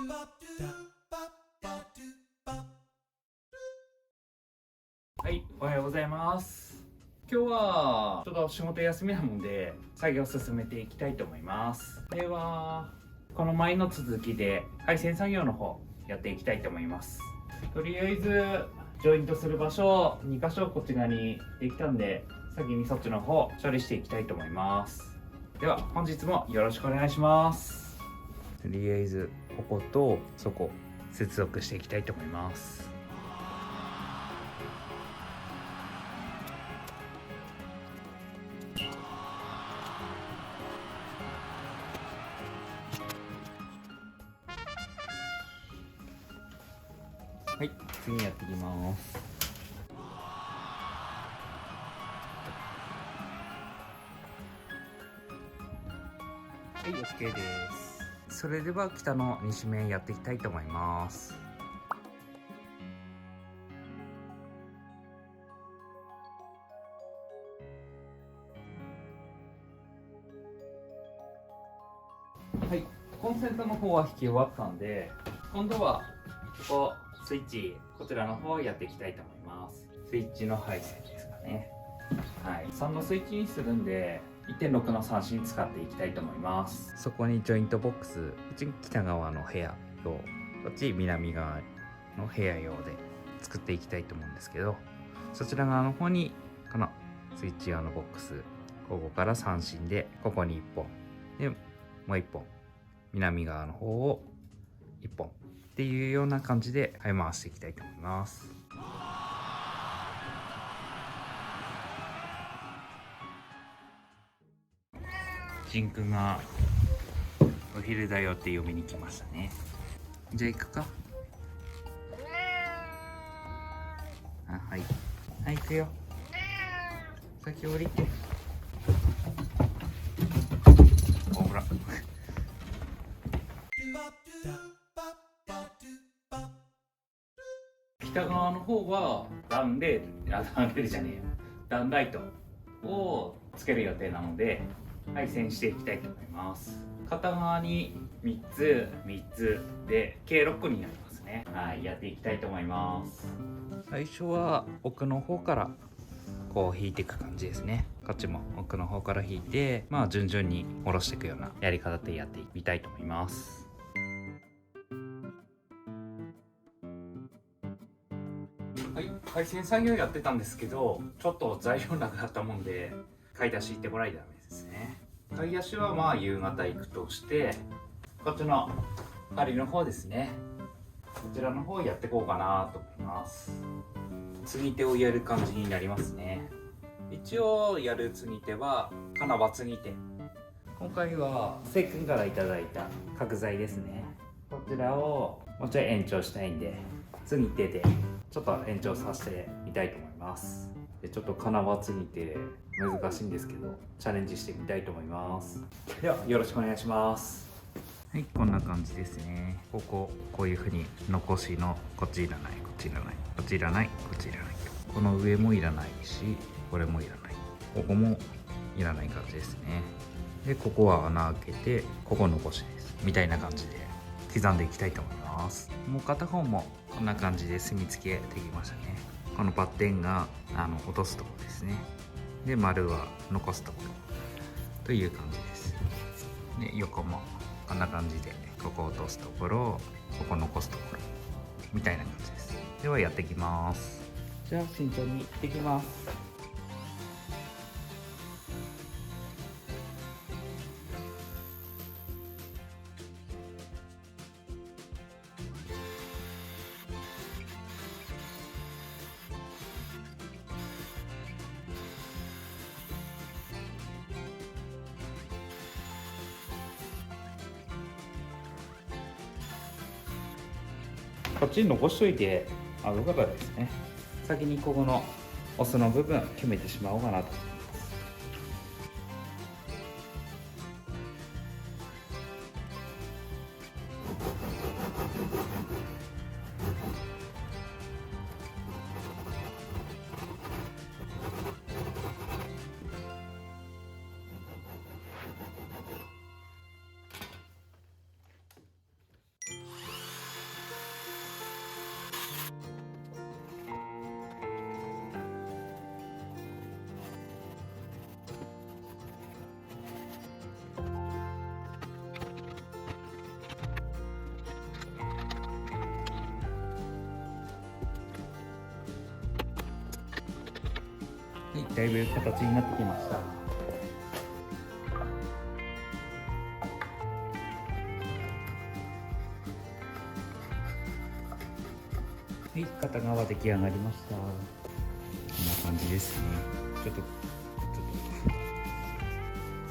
はい、おはようございます。今日はちょっと仕事休みなので作業を進めていきたいと思います。ではこの前の続きで配線作業の方やっていきたいと思います。とりあえずジョイントする場所2箇所こっち側にできたんで、先にそっちの方処理していきたいと思います。では本日もよろしくお願いします。とりあえずこことそこ接続していきたいと思います。はい、次やっていきます。はい、OK です。それでは北の西面やっていきたいと思います。はい、コンセントの方は引き終わったんで、今度はここスイッチこちらの方をやっていきたいと思います。スイッチの配線ですかね。はい、3のスイッチにするんで 1.6 の三振使っていきたいと思います。そこにジョイントボックス、こっち北側の部屋用、こっち南側の部屋用で作っていきたいと思うんですけど、そちら側の方にこのスイッチ用のボックス、ここから三振でここに1本でもう1本南側の方を1本っていうような感じで回していきたいと思います。ジンクがお昼だよって呼びに来ましたね。じゃあ行くか。はいはい行くよ。先降りて。ほら北側の方はダウンレールじゃねえよ、ダウンライトをつける予定なので配線していきたいと思います。片側に3つで計6個になりますね。はい、やっていきたいと思います。最初は奥の方からこう引いていく感じですね。こっちも奥の方から引いて、順々に下ろしていくようなやり方でやってみたいと思います。はい、配線作業やってたんですけど、ちょっと材料なくなったもんで買い出し行ってもらいダメですね。買い出しは夕方行くとして、こっちの針の方ですね、こちらの方やっていこうかなと思います。継ぎ手をやる感じになりますね。一応やる継ぎ手は金葉継ぎ手、今回はせいくんからいただいた角材ですね。こちらをもうちょい延長したいんで、継ぎ手でちょっと延長させてみたいと思います。でちょっと金葉継ぎ手難しいんですけどチャレンジしてみたいと思います。ではよろしくお願いします。はい、こんな感じですね。こういう風に残しのこっちいらない、こっちいらない、こっちいらない、こっちいらない、この上もいらないし、これもいらない、ここもいらない感じですね。でここは穴開けて、ここ残しですみたいな感じで刻んでいきたいと思います。もう片方もこんな感じで墨付けできましたね。このバッテンが落とすところですね。で丸は残すところという感じです。で横もこんな感じで、ここ落とすところ、ここ残すところみたいな感じです。ではやっていきます。じゃあ慎重にいってきます。こっちに残しといて後からですね、先にここのオスの部分決めてしまおうかなと。い、だいぶ形になってきました。はい、片側出来上がりました。こんな感じですね。ちょっと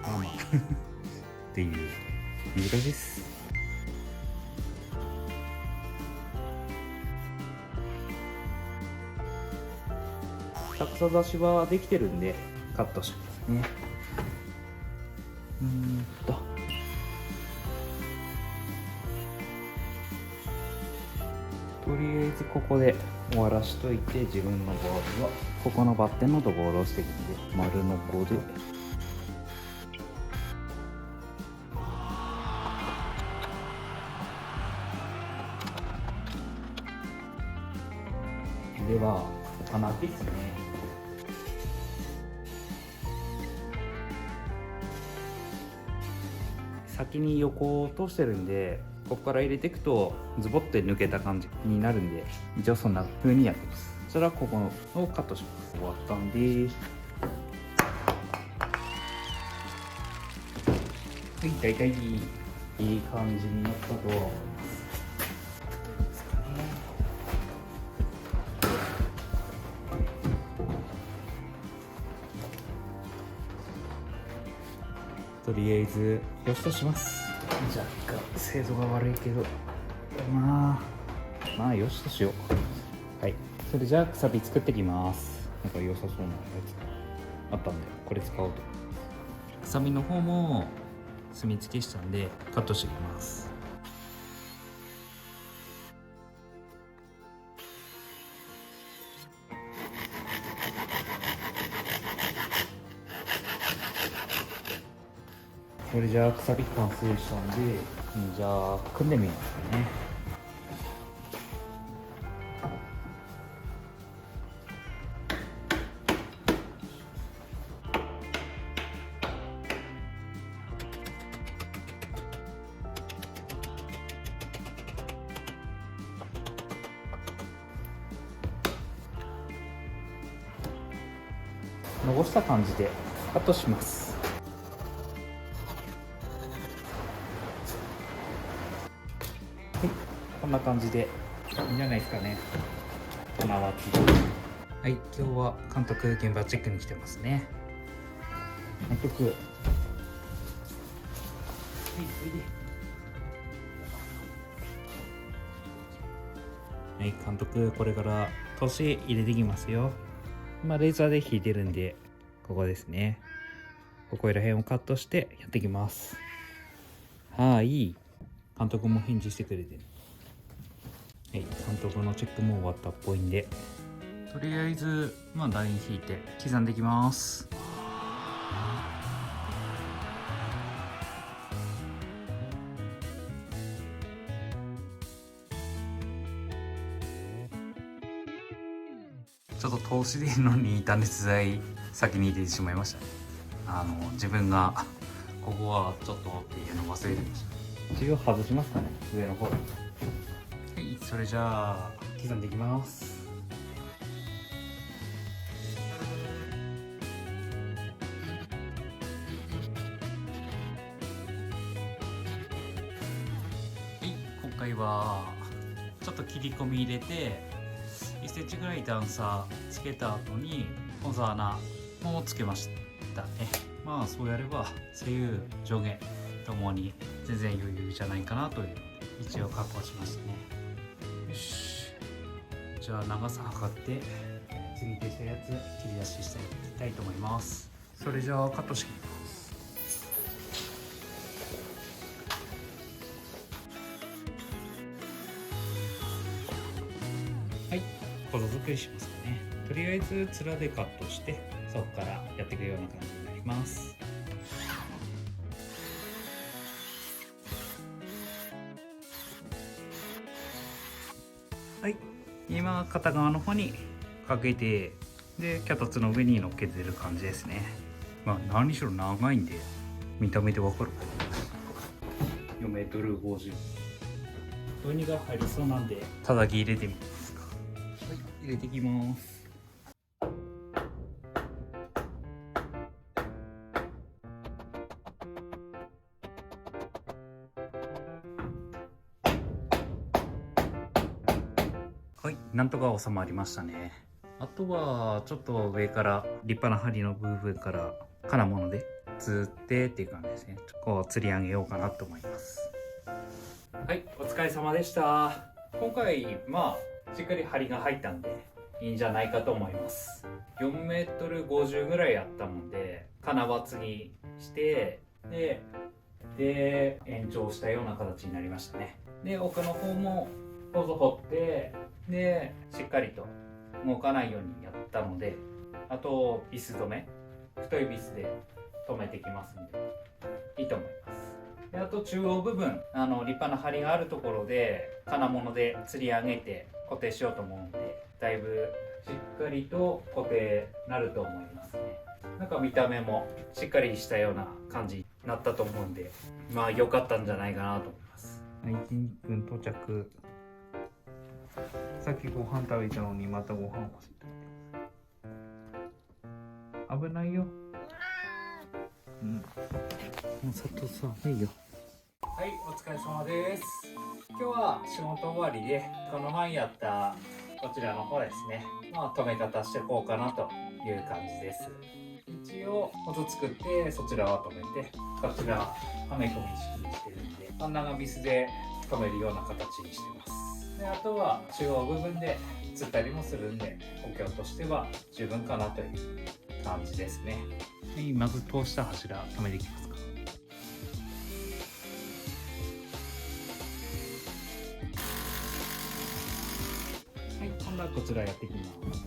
まあっていう難しいです。高さ出しはできてるんでカットしますね。とりあえずここで終わらしといて、自分のボールはここのバッテンのところを下ろしていくんで、丸の5ででは穴開けですね。先に横を通してるんで、ここから入れていくとズボッて抜けた感じになるんで、一応そんな風にやってます。そしたらここのをカットします。終わったんで、はい、大体いい感じになったと思います。とりあえずよしとします。若干精度が悪いけど、まあよしとしよう。はい、それじゃあくさび作ってきます。なんか良さそうなやつあったんで、これ使おうと。くさびの方も墨付けしたんでカットしていきます。これじゃあくさび完成したんで、じゃあ組んでみますね。残した感じでカットします。はい、こんな感じでいいんじゃないですかね。穴はついて。はい、今日は監督現場チェックに来てますね。監督、はい、はい、監督、これから通し入れていきますよ。今レーザーで引いてるんで、ここですね。ここら辺をカットしてやっていきます。はい、監督も返事してくれてる。はい、監督のチェックも終わったっぽいんで、とりあえずライン引いて刻んでいきます。ちょっと通しでいるのに断熱材先に入れてしまいましたね。自分がここはちょっとっていうの忘れてました。一応外しますかね、上の方。はい、それじゃあ刻んでいきます。はい、今回はちょっと切り込み入れて1センチぐらい段差つけた後に小沢穴をつけましたね。そうやれば左右上下ともに全然余裕じゃないかなという一応確保しましたね。よし、じゃあ長さ測って次でしたやつ切り出ししていきたいと思います。それじゃあカットしていきます。はい、小僧作りしますかね。とりあえず面でカットしてそこからやっていくような感じになります。はい、今片側の方にかけて、で脚立の上に乗っけてる感じですね。何しろ長いんで見た目でわかるかな。4メートル50。ウニが入りそうなんで叩き入れてみますか。はい、入れていきます。なんとか収まりましたね。あとはちょっと上から立派な針の部分から金物でつってっていう感じですね。こう釣り上げようかなと思います。はい、お疲れ様でした。今回しっかり針が入ったんでいいんじゃないかと思います。4メートル50ぐらいあったもんで金輪継ぎしてで延長したような形になりましたね。で奥の方もほぞ掘ってでしっかりと動かないようにやったので、あとビス止め、太いビスで止めてきますんでいいと思います。であと中央部分立派な針があるところで金物で吊り上げて固定しようと思うんで、だいぶしっかりと固定なると思いますね。なんか見た目もしっかりしたような感じになったと思うんで、良かったんじゃないかなと思います。はい、1分到着。さっきご飯食べたのにまたご飯欲しい。危ないよ。うん。もう佐藤さん、いいよ。はい、お疲れ様です。今日は仕事終わりで、この前やったこちらの方ですね。止め方していこうかなという感じです。一応、音作ってそちらは止めて、こちらははめ込み式にしてるんで、真ん中ビスで止めるような形にしてます。であとは中央部分で釣ったりもするんで、補強としては十分かなという感じですね。まず通した柱止めていきますか。はい、今度はこちらやっていきます。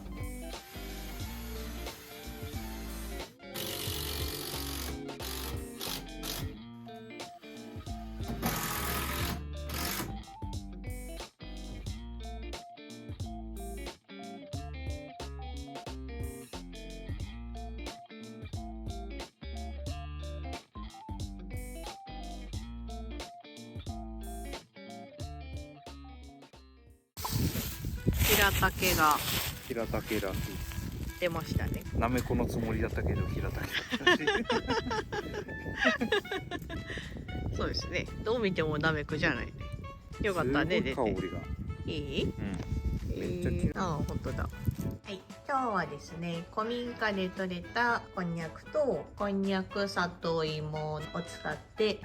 平竹が平竹らしい出ましたね。なめこのつもりだったけど平竹らしいそうですね。どう見てもなめこじゃないね。よかったね、出て。香りがいい？めっちゃ綺麗。ああ、本当だ。はい、今日はですね、古民家で採れたこんにゃくとこんにゃく里芋を使って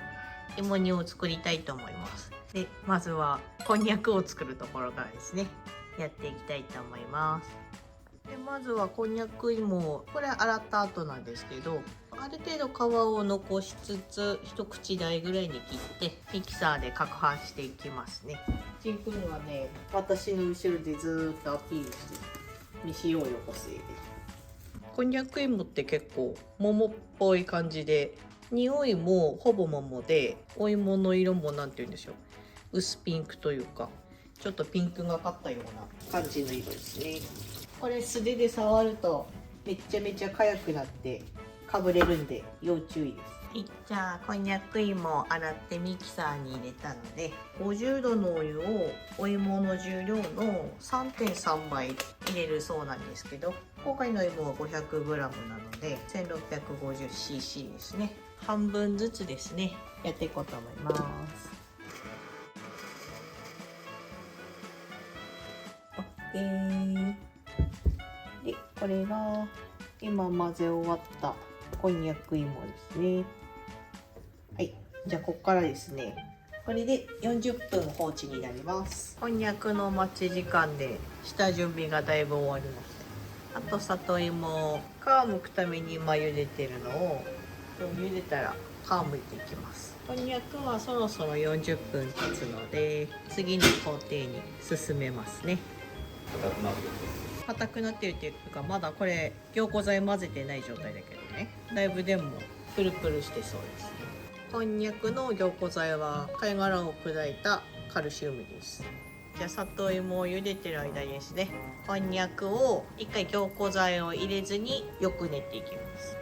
芋煮を作りたいと思います。で、まずはこんにゃくを作るところからですね、やっていきたいと思います。でまずはこんにゃく芋、これ洗った後なんですけど、ある程度皮を残しつつ一口大ぐらいに切ってミキサーで攪拌していきますね。ちんくんはね、私の後ろでずっとアピールして未使用よこせで。こんにゃく芋って結構桃っぽい感じで、匂いもほぼ桃で、お芋の色もなんて言うんでしょう、薄ピンクというかちょっとピンクがかったような感じの色ですね。これ素手で触るとめちゃめちゃ痒くなってかぶれるんで要注意です。はい、じゃあこんにゃく芋を洗ってミキサーに入れたので、50度のお湯をお芋の重量の 3.3 倍入れるそうなんですけど、今回の芋は 500g なので 1650cc ですね。半分ずつですね、やっていこうと思います。OK で、これが今混ぜ終わったこんにゃく芋ですね。はい、じゃあここからですね、これで40分放置になります。こんにゃくの待ち時間で下準備がだいぶ終わりました。あと里芋を皮むくために今茹でてるのを茹でたら皮むいていきます。こんにゃくはそろそろ40分経つので次の工程に進めますね。硬くなってるっていうか、まだこれ凝固剤混ぜてない状態だけどね、だいぶでもプルプルしてそうですね。こんにゃくの凝固剤は貝殻を砕いたカルシウムです。じゃあ里芋を茹でてる間にですね、こんにゃくを一回凝固剤を入れずによく練っていきます。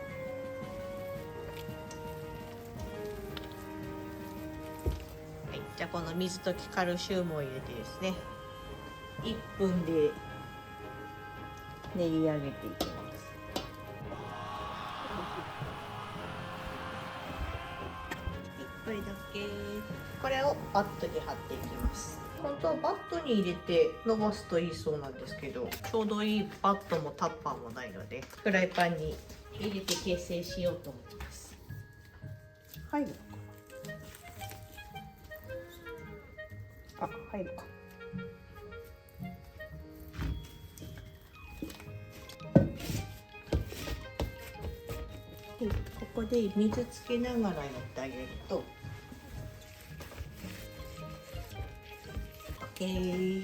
はい、じゃあこの水溶きカルシウムを入れてですね、1分で練り上げていきます。これだけ。これをバットに貼っていきます。本当はバットに入れて伸ばすといいそうなんですけど、ちょうどいいバットもタッパーもないので、フライパンに入れて形成しようと思います。入るのかな。あ、入るか。で、ここで水つけながらやってあげると OK。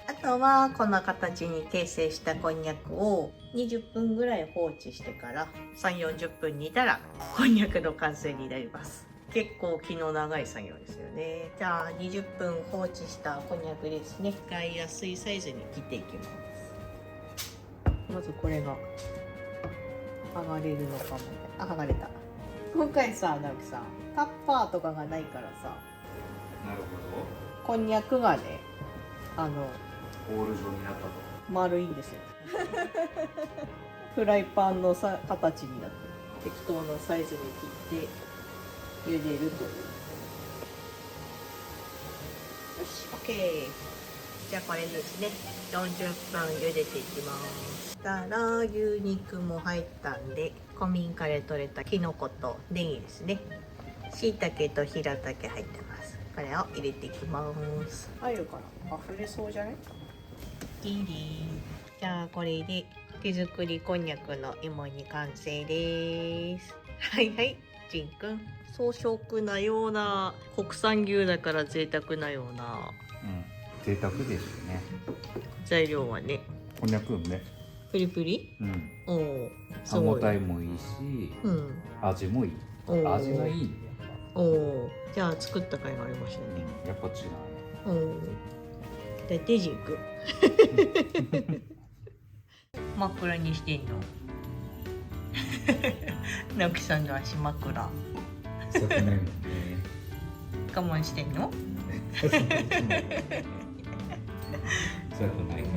あとはこの形に形成したこんにゃくを20分ぐらい放置してから3、40分煮たらこんにゃくの完成になります。結構気の長い作業ですよね。じゃあ20分放置したこんにゃくですね、使いやすいサイズに切っていきます。まずこれが剥がれるのかも。あ、剥がれた。今回さ、直樹さん、タッパーとかがないからさ、なるこんにゃくがね、ほど。ボール状になったと。丸いんですよ。フライパンの形になって適当なサイズに切って茹でるという。よし、OK。じゃあこれですね、40分茹でていきます。したら牛肉も入ったんで、古民家で採れたきのことネギですね、椎茸と平茸入ってます。これを入れていきます。入るかな。溢れそうじゃない？いいです。じゃあこれで手作りこんにゃくの芋煮完成です。はいはい、じんくん。装飾なような、国産牛だから贅沢なような、贅沢ですね。材料はね、こんにゃくね。プリプリ。おお、す歯ごい。ごたえもいいし、味もいい。お味がいいね。おお、じゃあ作った甲斐がありましたね。やっぱ違うね。おお。で、デジンク。真っ暗にしてんの。直樹さんの足真っ暗。臭くないもんね。我慢してんの？臭くないな。